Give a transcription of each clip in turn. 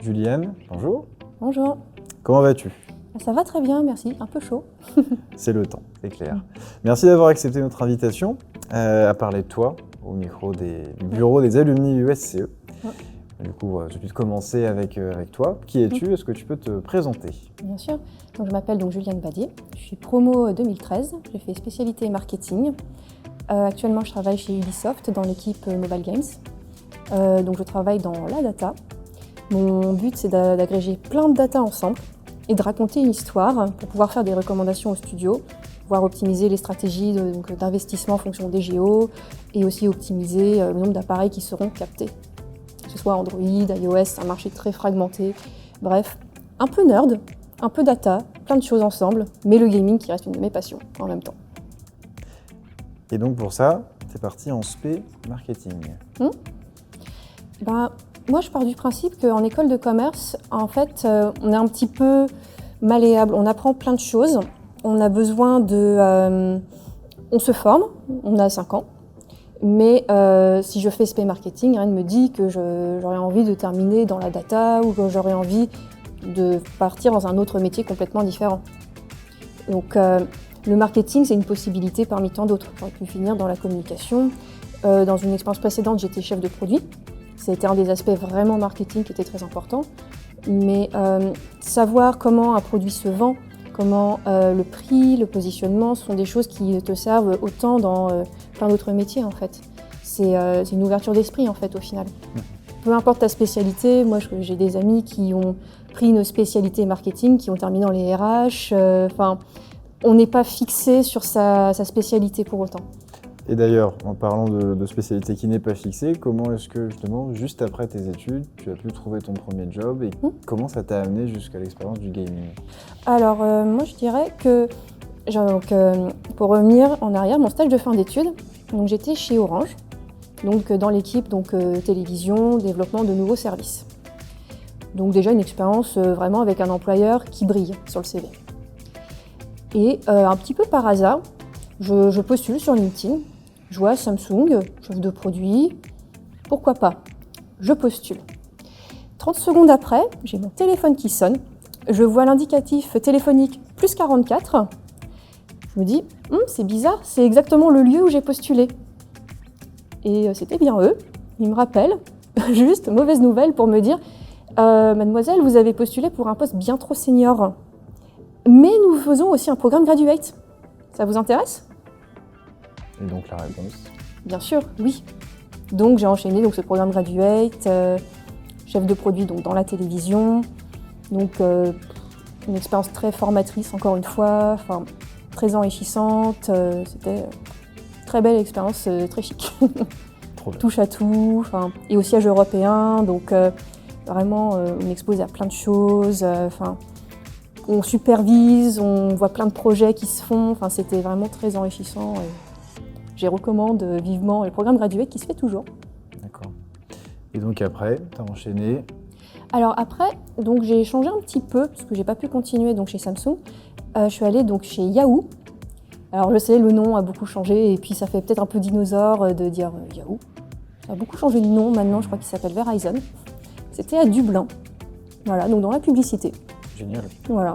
Juliane, bonjour. Bonjour. Comment vas-tu? Ça va très bien, merci. Un peu chaud. C'est le temps, c'est clair. Merci d'avoir accepté notre invitation à parler de toi au micro du bureau des alumni USCE. Du coup, je vais commencer avec toi. Qui es-tu? Est-ce que tu peux te présenter? Bien sûr. Donc, je m'appelle Juliane Badier. Je suis promo 2013. J'ai fait spécialité marketing. Actuellement, je travaille chez Ubisoft dans l'équipe Mobile Games. Donc, je travaille dans la data. Mon but, c'est d'agréger plein de data ensemble et de raconter une histoire pour pouvoir faire des recommandations au studio, pouvoir optimiser les stratégies d'investissement en fonction des géos et aussi optimiser le nombre d'appareils qui seront captés. Que ce soit Android, iOS, c'est un marché très fragmenté. Bref, un peu nerd, un peu data, plein de choses ensemble, mais le gaming qui reste une de mes passions en même temps. Et donc pour ça, tu es parti en spé marketing. Moi, je pars du principe qu'en école de commerce, en fait, on est un petit peu malléable. On apprend plein de choses. On a besoin de... on se forme, on a 5 ans. Mais si je fais spé marketing, rien ne me dit que j'aurais envie de terminer dans la data ou que j'aurais envie de partir dans un autre métier complètement différent. Donc, le marketing, c'est une possibilité parmi tant d'autres. J'aurais pu finir dans la communication. Dans une expérience précédente, j'étais chef de produit. C'était un des aspects vraiment marketing qui était très important. Mais savoir comment un produit se vend, comment le prix, le positionnement sont des choses qui te servent autant dans plein d'autres métiers en fait. C'est une ouverture d'esprit en fait au final. Peu importe ta spécialité, moi j'ai des amis qui ont pris une spécialité marketing, qui ont terminé dans les RH. On n'est pas fixé sur sa spécialité pour autant. Et d'ailleurs, en parlant de spécialité qui n'est pas fixée, comment est-ce que justement, juste après tes études, tu as pu trouver ton premier job et comment ça t'a amené jusqu'à l'expérience du gaming? Alors, moi je dirais que, pour revenir en arrière, mon stage de fin d'études, j'étais chez Orange, dans l'équipe télévision, développement de nouveaux services. Donc déjà une expérience vraiment avec un employeur qui brille sur le CV. Et un petit peu par hasard, je postule sur LinkedIn. Je vois Samsung, chef de produit, pourquoi pas? Je postule. 30 secondes après, j'ai mon téléphone qui sonne, je vois l'indicatif téléphonique plus 44. Je me dis, c'est bizarre, c'est exactement le lieu où j'ai postulé. Et c'était bien eux, ils me rappellent, juste mauvaise nouvelle pour me dire, mademoiselle, vous avez postulé pour un poste bien trop senior, mais nous faisons aussi un programme graduate. Ça vous intéresse? Et donc la réponse? Bien sûr, oui. Donc j'ai enchaîné ce programme graduate, chef de produit dans la télévision, une expérience très formatrice encore une fois, très enrichissante. C'était une très belle expérience, très chic. Touche à tout, et au siège européen, vraiment on est exposé à plein de choses. On supervise, on voit plein de projets qui se font. C'était vraiment très enrichissant. Je recommande vivement le programme graduate qui se fait toujours. D'accord. Et donc après, tu as enchaîné? Alors après, j'ai changé un petit peu parce que j'ai pas pu continuer chez Samsung. Je suis allée chez Yahoo. Alors je sais, le nom a beaucoup changé et puis ça fait peut-être un peu dinosaure de dire Yahoo. Ça a beaucoup changé de nom maintenant, je crois qu'il s'appelle Verizon. C'était à Dublin. Voilà, dans la publicité. Génial. Voilà.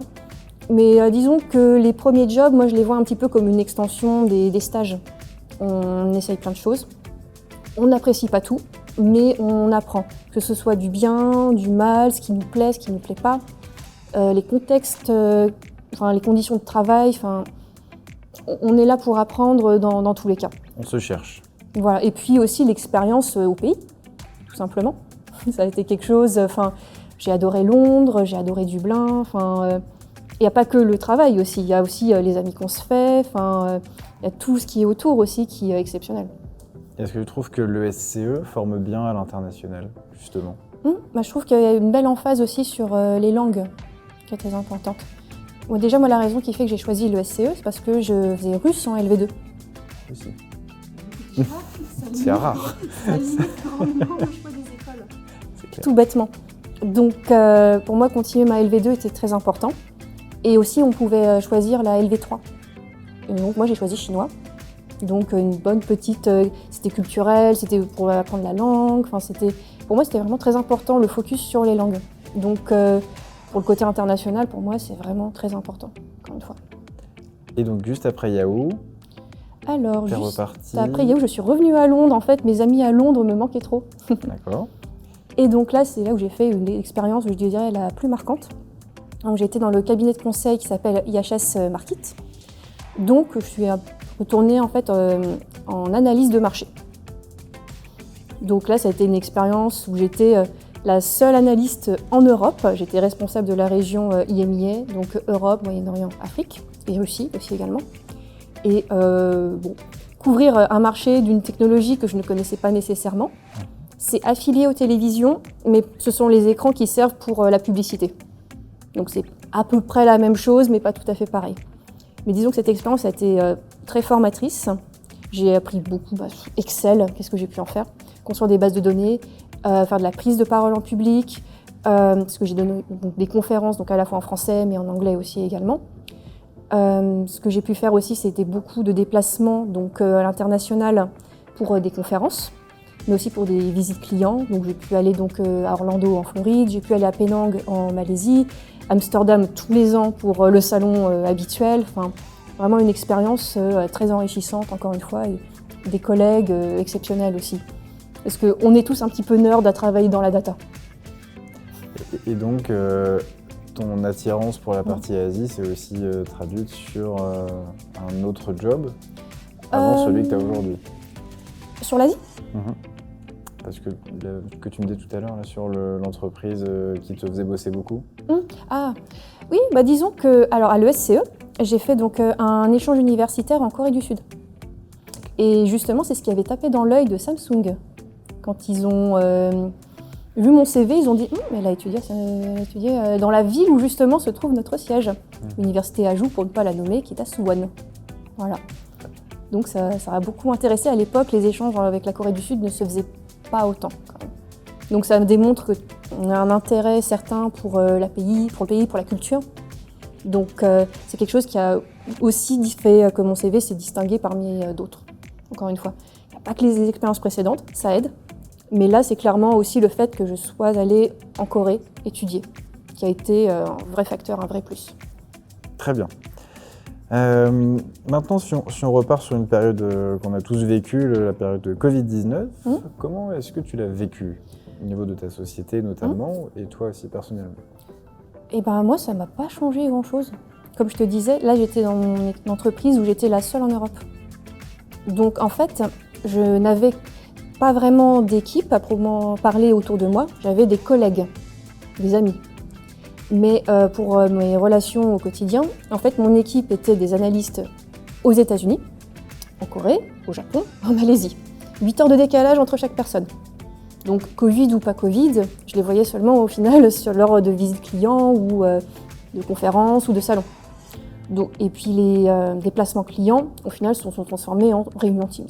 Mais disons que les premiers jobs, moi je les vois un petit peu comme une extension des stages. On essaye plein de choses. On n'apprécie pas tout, mais on apprend. Que ce soit du bien, du mal, ce qui nous plaît, ce qui ne nous plaît pas. Les contextes, les conditions de travail. On est là pour apprendre dans tous les cas. On se cherche. Voilà. Et puis aussi l'expérience au pays, tout simplement. Ça a été quelque chose... J'ai adoré Londres, j'ai adoré Dublin. Il n'y a pas que le travail aussi, il y a aussi les amis qu'on se fait. Il y a tout ce qui est autour aussi qui est exceptionnel. Est-ce que tu trouves que l'ESCE forme bien à l'international, justement? Je trouve qu'il y a une belle emphase aussi sur les langues, qui est très importante. Déjà, la raison qui fait que j'ai choisi l'ESCE, c'est parce que je faisais russe en LV2. Aussi. C'est rare. Ça limite grandement le choix des écoles. Tout bêtement. Pour moi, continuer ma LV2 était très important. Et aussi, on pouvait choisir la LV3. Et donc, moi, j'ai choisi chinois. Une bonne petite... c'était culturel, c'était pour apprendre la langue. Pour moi, c'était vraiment très important, le focus sur les langues. Donc, pour le côté international, pour moi, c'est vraiment très important, encore une fois. Et donc, juste après Yahoo, Alors, t'es juste reparti. après Yahoo, je suis revenue à Londres. En fait, mes amis à Londres me manquaient trop. D'accord. Et donc là, c'est là où j'ai fait une expérience, je dirais, la plus marquante. Donc, j'ai été dans le cabinet de conseil qui s'appelle IHS Markit. Donc, je suis retournée en fait en analyse de marché. Donc là, ça a été une expérience où j'étais la seule analyste en Europe. J'étais responsable de la région IMIA, donc Europe, Moyen-Orient, Afrique, et Russie aussi également. Et couvrir un marché d'une technologie que je ne connaissais pas nécessairement. C'est affilié aux télévisions, mais ce sont les écrans qui servent pour la publicité. Donc c'est à peu près la même chose, mais pas tout à fait pareil. Mais disons que cette expérience a été très formatrice. J'ai appris beaucoup, Excel, qu'est-ce que j'ai pu en faire, construire des bases de données, faire de la prise de parole en public, parce que j'ai donné des conférences, donc à la fois en français, mais en anglais aussi également. Ce que j'ai pu faire aussi, c'était beaucoup de déplacements donc, à l'international pour des conférences, mais aussi pour des visites clients. Donc j'ai pu aller donc, à Orlando en Floride, j'ai pu aller à Penang en Malaisie, Amsterdam tous les ans pour le salon habituel. Enfin, vraiment une expérience très enrichissante, encore une fois, et des collègues exceptionnels aussi. Parce qu'on est tous un petit peu nerds à travailler dans la data. Et donc, ton attirance pour la partie Asie, c'est aussi traduite sur un autre job avant celui que tu as aujourd'hui. Sur l'Asie ? Parce que ce que tu me disais tout à l'heure là, sur l'entreprise qui te faisait bosser beaucoup. Ah oui, disons que alors à l'ESCE, j'ai fait donc un échange universitaire en Corée du Sud. Et justement, c'est ce qui avait tapé dans l'œil de Samsung. Quand ils ont vu mon CV, ils ont dit elle a étudié dans la ville où justement se trouve notre siège. L'université Ajout, pour ne pas la nommer, qui est à Suwon. Voilà. Donc ça a beaucoup intéressé. À l'époque, les échanges avec la Corée du Sud ne se faisaient pas autant, quand même. Donc ça me démontre qu'on a un intérêt certain pour le pays, pour la culture. Donc c'est quelque chose qui a aussi fait que mon CV s'est distingué parmi d'autres. Encore une fois, il n'y a pas que les expériences précédentes, ça aide. Mais là, c'est clairement aussi le fait que je sois allée en Corée étudier, qui a été un vrai facteur, un vrai plus. Très bien. Maintenant, si on repart sur une période qu'on a tous vécue, la période de Covid-19, comment est-ce que tu l'as vécue au niveau de ta société notamment, et toi aussi personnellement? Eh ben moi, ça m'a pas changé grand-chose. Comme je te disais, là, j'étais dans une entreprise où j'étais la seule en Europe. Donc en fait, je n'avais pas vraiment d'équipe à proprement parler autour de moi. J'avais des collègues, des amis. Mais pour mes relations au quotidien, en fait, mon équipe était des analystes aux États-Unis, en Corée, au Japon, en Malaisie. 8 heures de décalage entre chaque personne. Donc Covid ou pas Covid, je les voyais seulement au final lors de visites clients ou de conférences ou de salons. Donc, et puis les déplacements clients, au final, se sont transformés en réunions Teams.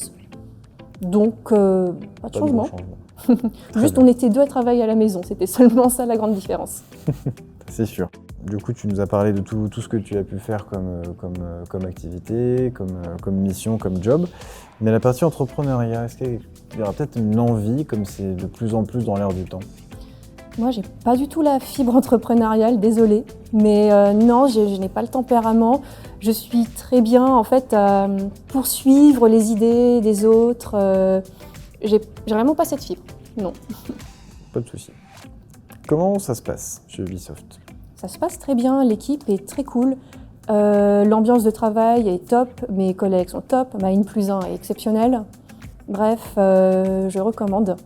Donc, pas de changement. Juste, on était deux à travailler à la maison. C'était seulement ça la grande différence. C'est sûr. Du coup, tu nous as parlé de tout ce que tu as pu faire comme activité, comme mission, comme job. Mais la partie entrepreneuriat, est-ce qu'il y aura peut-être une envie, comme c'est de plus en plus dans l'air du temps? Moi, j'ai pas du tout la fibre entrepreneuriale, désolée. Mais non, je n'ai pas le tempérament. Je suis très bien, en fait, à poursuivre les idées des autres. J'ai vraiment pas cette fibre, non. Pas de souci. Comment ça se passe chez Ubisoft? Ça se passe très bien, l'équipe est très cool. L'ambiance de travail est top, mes collègues sont top, ma N+1 est exceptionnelle. Bref, je recommande.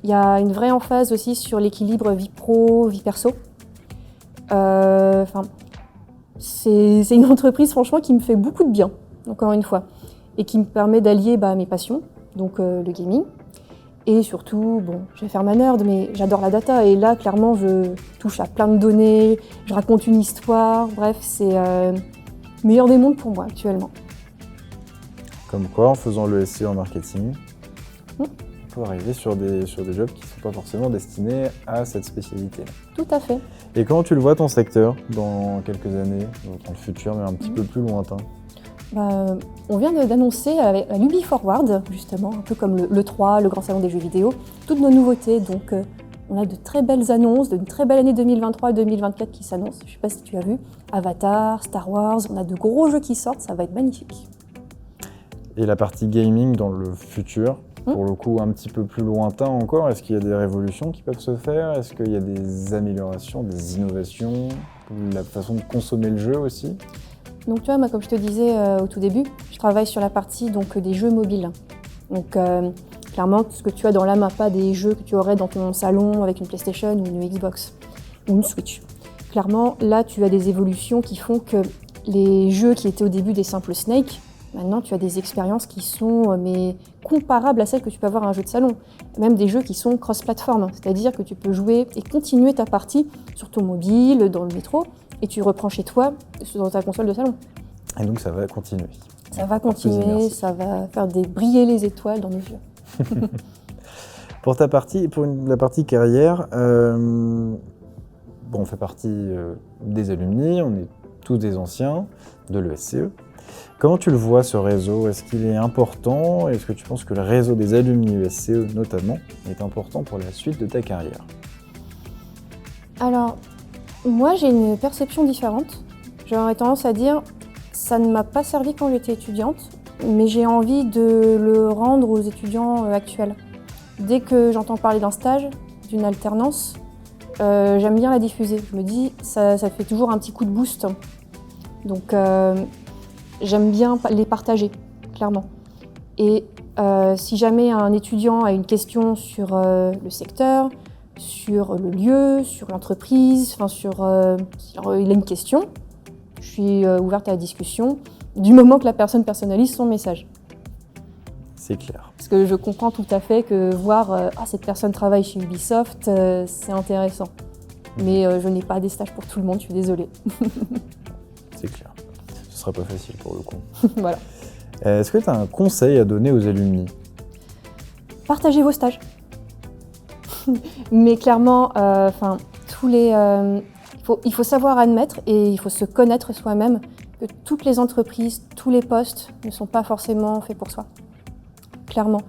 Il y a une vraie emphase aussi sur l'équilibre vie pro, vie perso. C'est une entreprise franchement qui me fait beaucoup de bien, encore une fois, et qui me permet d'allier mes passions, donc le gaming. Et surtout, je vais faire ma nerd, mais j'adore la data. Et là, clairement, je touche à plein de données, je raconte une histoire. Bref, c'est le meilleur des mondes pour moi actuellement. Comme quoi, en faisant le SEO en marketing, on peut arriver sur des jobs qui ne sont pas forcément destinés à cette spécialité. Tout à fait. Et comment tu le vois ton secteur dans quelques années, dans le futur, mais un petit peu plus lointain? On vient d'annoncer à l'Ubi Forward, justement, un peu comme le 3, le grand salon des jeux vidéo, toutes nos nouveautés. Donc, On a de très belles annonces, de très belle année 2023 et 2024 qui s'annoncent. Je ne sais pas si tu as vu. Avatar, Star Wars, on a de gros jeux qui sortent, ça va être magnifique. Et la partie gaming dans le futur, pour le coup un petit peu plus lointain encore, est-ce qu'il y a des révolutions qui peuvent se faire? Est-ce qu'il y a des améliorations, des innovations, la façon de consommer le jeu aussi? Donc tu vois, moi, comme je te disais au tout début, je travaille sur la partie donc, des jeux mobiles. Donc clairement, ce que tu as dans la main, pas des jeux que tu aurais dans ton salon avec une PlayStation ou une Xbox ou une Switch. Clairement, là, tu as des évolutions qui font que les jeux qui étaient au début des simples Snake, maintenant, tu as des expériences qui sont comparables à celles que tu peux avoir à un jeu de salon. Même des jeux qui sont cross-platform, c'est-à-dire que tu peux jouer et continuer ta partie sur ton mobile, dans le métro, et tu reprends chez toi, dans ta console de salon. Et donc ça va continuer. Ça va continuer, ça va faire briller les étoiles dans nos yeux. Pour la partie carrière, on fait partie des alumni, on est tous des anciens de l'ESCE. Comment tu le vois, ce réseau? Est-ce qu'il est important? Est-ce que tu penses que le réseau des alumni ESCE, notamment, est important pour la suite de ta carrière? Alors, moi, j'ai une perception différente. J'aurais tendance à dire, ça ne m'a pas servi quand j'étais étudiante, mais j'ai envie de le rendre aux étudiants actuels. Dès que j'entends parler d'un stage, d'une alternance, j'aime bien la diffuser. Je me dis, ça fait toujours un petit coup de boost. Donc, j'aime bien les partager, clairement. Et si jamais un étudiant a une question sur le secteur, sur le lieu, sur l'entreprise, si il a une question, je suis ouverte à la discussion du moment que la personne personnalise son message. C'est clair. Parce que je comprends tout à fait que voir cette personne travaille chez Ubisoft, c'est intéressant. Mais je n'ai pas des stages pour tout le monde, je suis désolée. C'est clair. Ce sera pas facile pour le coup. Voilà. Est-ce que tu as un conseil à donner aux alumni? Partagez vos stages. Mais clairement, il faut savoir admettre et il faut se connaître soi-même que toutes les entreprises, tous les postes ne sont pas forcément faits pour soi. Clairement.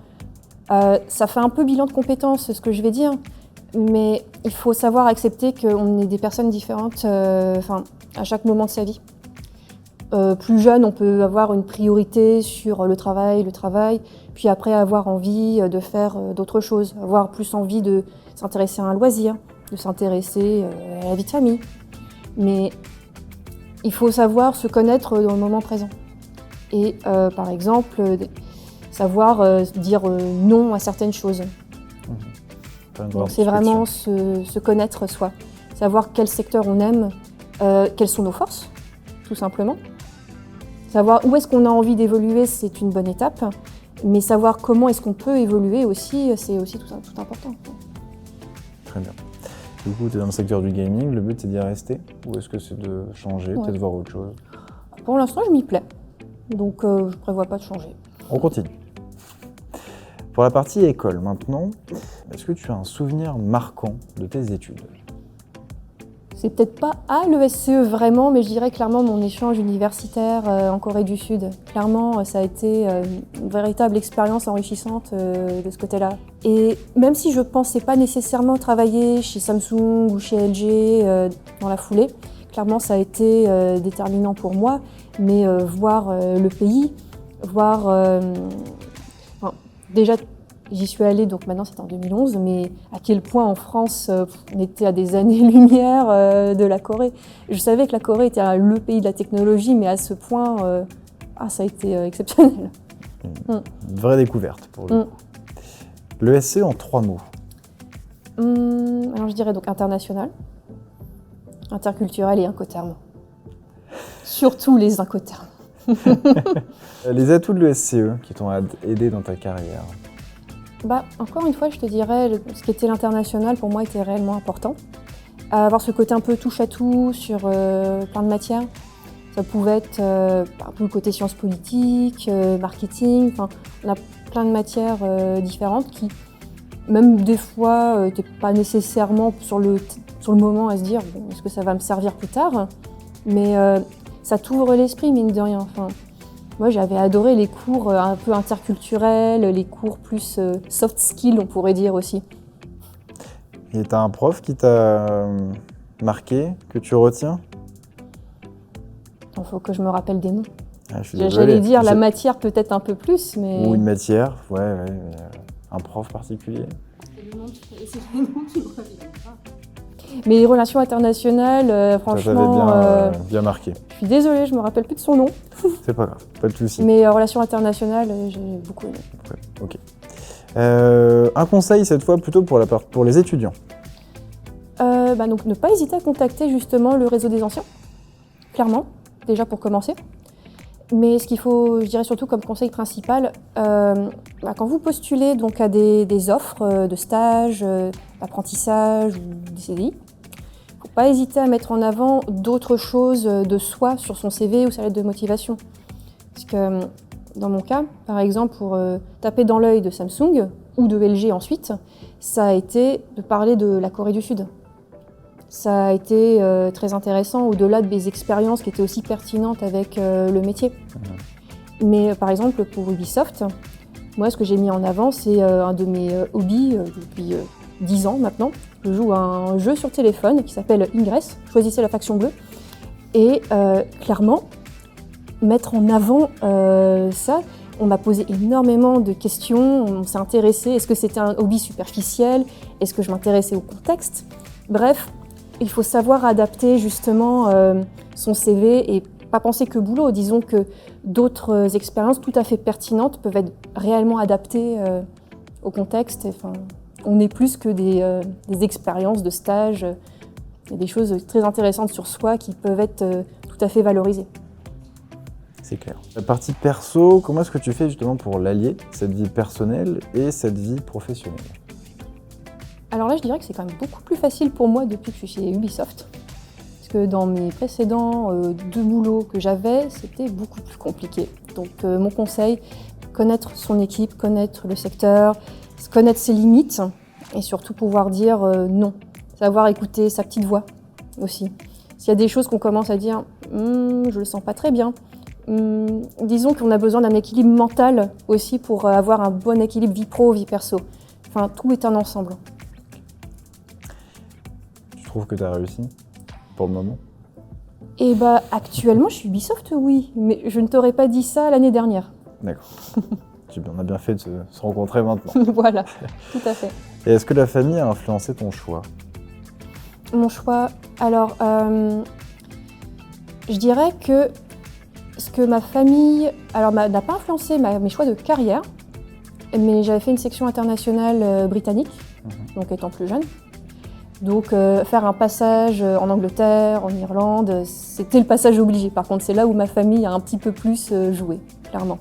Ça fait un peu bilan de compétences, ce que je vais dire, mais il faut savoir accepter qu'on est des personnes différentes à chaque moment de sa vie. Plus jeune, on peut avoir une priorité sur le travail, puis après avoir envie de faire d'autres choses, avoir plus envie de s'intéresser à un loisir, de s'intéresser à la vie de famille. Mais il faut savoir se connaître dans le moment présent. Et par exemple, savoir dire non à certaines choses. Donc c'est vraiment se connaître soi, savoir quel secteur on aime, quelles sont nos forces, tout simplement. Savoir où est-ce qu'on a envie d'évoluer, c'est une bonne étape, mais savoir comment est-ce qu'on peut évoluer aussi, c'est aussi tout important. Très bien. Du coup, tu es dans le secteur du gaming, le but c'est d'y rester? Ou est-ce que c'est de changer, peut-être voir autre chose? Pour l'instant, je m'y plais, donc je ne prévois pas de changer. On continue. Pour la partie école maintenant, est-ce que tu as un souvenir marquant de tes études? C'est peut-être pas à l'ESCE vraiment, mais je dirais clairement mon échange universitaire en Corée du Sud. Clairement, ça a été une véritable expérience enrichissante de ce côté-là. Et même si je ne pensais pas nécessairement travailler chez Samsung ou chez LG dans la foulée, clairement ça a été déterminant pour moi. Mais voir le pays, déjà j'y suis allée, donc maintenant c'est en 2011, mais à quel point en France on était à des années-lumière de la Corée. Je savais que la Corée était le pays de la technologie, mais à ce point, ça a été exceptionnel. Une vraie découverte pour le coup. L'ESCE en 3 mots. Alors je dirais donc international, interculturel et incoterm. Surtout les incoterms. Les atouts de l'ESCE qui t'ont aidé dans ta carrière? Encore une fois, je te dirais, ce qui était l'international pour moi était réellement important. Avoir ce côté un peu touche-à-tout sur plein de matières. Ça pouvait être un peu le côté sciences politiques, marketing, on a plein de matières différentes qui, même des fois, n'étaient pas nécessairement sur le moment à se dire bon, est-ce que ça va me servir plus tard, mais ça t'ouvre l'esprit, mine de rien. Moi, j'avais adoré les cours un peu interculturels, les cours plus soft skills, on pourrait dire aussi. Et t'as un prof qui t'a marqué, que tu retiens? Il faut que je me rappelle des noms. Ah, je suis désolé. J'allais dire la matière peut-être un peu plus, mais... Ou une matière, ouais, mais, un prof particulier. Mais les relations internationales, Ça franchement, t'avait bien marqué. je suis désolée, je me rappelle plus de son nom. C'est pas grave, pas de souci. Mais relations internationales, j'ai beaucoup aimé. Ouais, ok. Un conseil cette fois plutôt pour les étudiants. Donc ne pas hésiter à contacter justement le réseau des anciens, clairement, déjà pour commencer. Mais ce qu'il faut, je dirais surtout comme conseil principal, quand vous postulez donc à des offres de stage, d'apprentissage ou des CDI, il ne faut pas hésiter à mettre en avant d'autres choses de soi sur son CV ou sa lettre de motivation. Parce que dans mon cas, par exemple, pour taper dans l'œil de Samsung ou de LG ensuite, ça a été de parler de la Corée du Sud. Ça a été très intéressant au-delà de mes expériences qui étaient aussi pertinentes avec le métier. Mais par exemple, pour Ubisoft, moi ce que j'ai mis en avant, c'est un de mes hobbies depuis 10 ans maintenant. Je joue à un jeu sur téléphone qui s'appelle Ingress, choisissez la faction bleue. Et clairement, mettre en avant ça, on m'a posé énormément de questions, on s'est intéressé, est-ce que c'était un hobby superficiel, est-ce que je m'intéressais au contexte? Bref, il faut savoir adapter justement son CV et pas penser que boulot. Disons que d'autres expériences tout à fait pertinentes peuvent être réellement adaptées au contexte. Enfin, on est plus que des expériences de stage. Il y a des choses très intéressantes sur soi qui peuvent être tout à fait valorisées. C'est clair. La partie perso, comment est-ce que tu fais justement pour l'allier, cette vie personnelle et cette vie professionnelle? Alors là, je dirais que c'est quand même beaucoup plus facile pour moi depuis que je suis chez Ubisoft. Parce que dans mes précédents deux boulots que j'avais, c'était beaucoup plus compliqué. Donc mon conseil, connaître son équipe, connaître le secteur, connaître ses limites et surtout pouvoir dire non. Savoir écouter sa petite voix aussi. S'il y a des choses qu'on commence à dire « je le sens pas très bien », disons qu'on a besoin d'un équilibre mental aussi pour avoir un bon équilibre vie pro, vie perso. Enfin, tout est un ensemble. Tu trouves que tu as réussi pour le moment? Et actuellement, je suis Ubisoft, oui, mais je ne t'aurais pas dit ça l'année dernière. D'accord. On a bien fait de se rencontrer maintenant. Voilà, tout à fait. Et est-ce que la famille a influencé ton choix? Mon choix, alors, je dirais que ce que ma famille, n'a pas influencé mes choix de carrière, mais j'avais fait une section internationale britannique, donc étant plus jeune. Donc faire un passage en Angleterre, en Irlande, c'était le passage obligé. Par contre, c'est là où ma famille a un petit peu plus joué, clairement.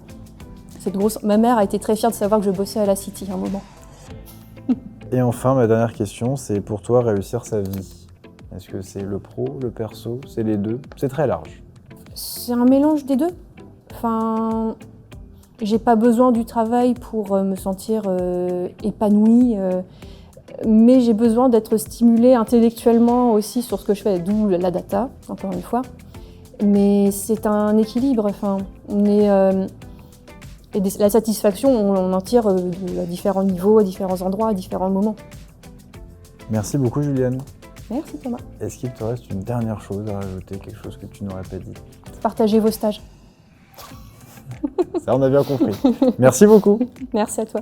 Ma mère a été très fière de savoir que je bossais à la City à un moment. Et enfin, ma dernière question, c'est pour toi réussir sa vie. Est-ce que c'est le pro, le perso, c'est les deux? C'est très large. C'est un mélange des deux. Enfin, j'ai pas besoin du travail pour me sentir épanouie, mais j'ai besoin d'être stimulée intellectuellement aussi sur ce que je fais, d'où la data, encore une fois. Mais c'est un équilibre. Enfin, et la satisfaction, on en tire à différents niveaux, à différents endroits, à différents moments. Merci beaucoup, Juliane. Merci Thomas. Est-ce qu'il te reste une dernière chose à rajouter, quelque chose que tu n'aurais pas dit? Partagez vos stages. Ça, on a bien compris. Merci beaucoup. Merci à toi.